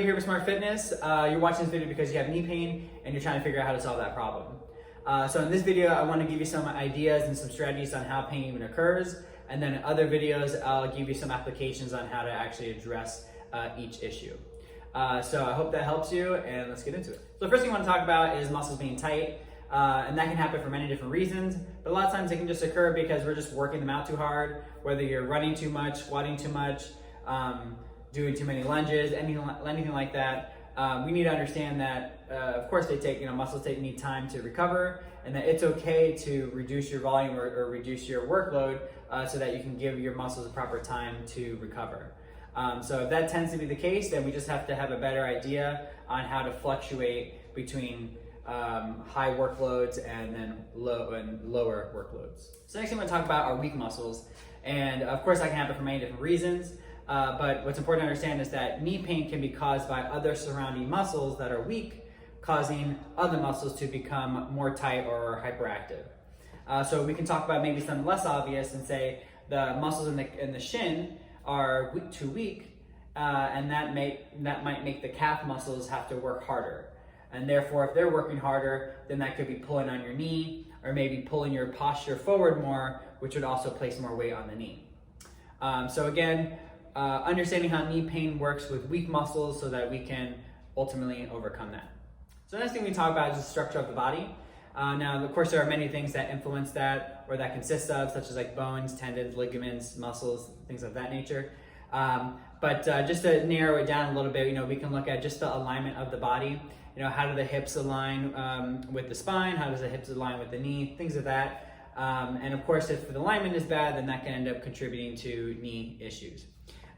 here with Smart Fitness. You're watching this video because you have knee pain and you're trying to figure out how to solve that problem. So in this video, I want to give you some ideas and some strategies on how pain even occurs. And then in other videos, I'll give you some applications on how to actually address each issue. So I hope that helps you, and let's get into it. So the first thing I want to talk about is muscles being tight. And that can happen for many different reasons, but a lot of times it can just occur because we're just working them out too hard, whether you're running too much, squatting too much, doing too many lunges, anything like that. We need to understand that, of course, muscles need time to recover, and that it's okay to reduce your volume or reduce your workload so that you can give your muscles the proper time to recover. So if that tends to be the case, then we just have to have a better idea on how to fluctuate between high workloads and then lower workloads. So next thing I'm going to talk about are weak muscles, and of course that can happen for many different reasons. But what's important to understand is that knee pain can be caused by other surrounding muscles that are weak, causing other muscles to become more tight or hyperactive. So we can talk about maybe something less obvious and say the muscles in the shin are too weak, and that might make the calf muscles have to work harder. And therefore, if they're working harder, then that could be pulling on your knee or maybe pulling your posture forward more, which would also place more weight on the knee. So again, understanding how knee pain works with weak muscles so that we can ultimately overcome that. So the next thing we talk about is the structure of the body. Now, of course, there are many things that influence that or that consist of, such as like bones, tendons, ligaments, muscles, things of that nature. But just to narrow it down a little bit, we can look at just the alignment of the body. How do the hips align with the spine? How does the hips align with the knee? Things of that. And of course, if the alignment is bad, then that can end up contributing to knee issues.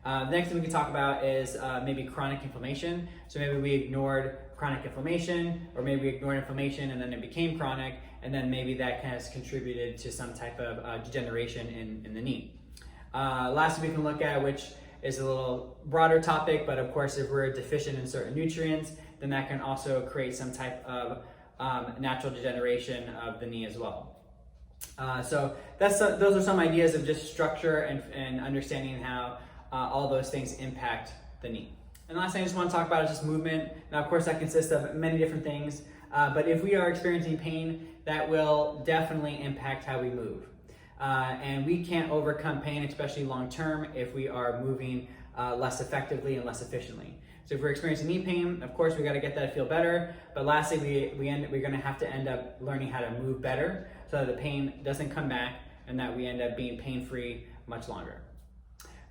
The next thing we can talk about is maybe chronic inflammation. So maybe we ignored chronic inflammation, or maybe we ignored inflammation and then it became chronic, and then maybe that has contributed to some type of degeneration in the knee. Lastly, we can look at, which is a little broader topic, but of course, if we're deficient in certain nutrients, then that can also create some type of natural degeneration of the knee as well. So those are some ideas of just structure and understanding how all those things impact the knee. And the last thing I just want to talk about is just movement. Now, of course, that consists of many different things, but if we are experiencing pain, that will definitely impact how we move. And we can't overcome pain, especially long term, if we are moving less effectively and less efficiently. So if we're experiencing knee pain, of course, we got to get that to feel better. But lastly, we're going to have to end up learning how to move better so that the pain doesn't come back and that we end up being pain-free much longer.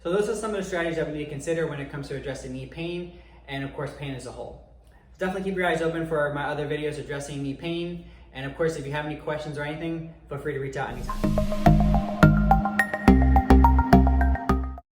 So those are some of the strategies that we need to consider when it comes to addressing knee pain and, of course, pain as a whole. So definitely keep your eyes open for my other videos addressing knee pain. And of course, if you have any questions or anything, feel free to reach out anytime.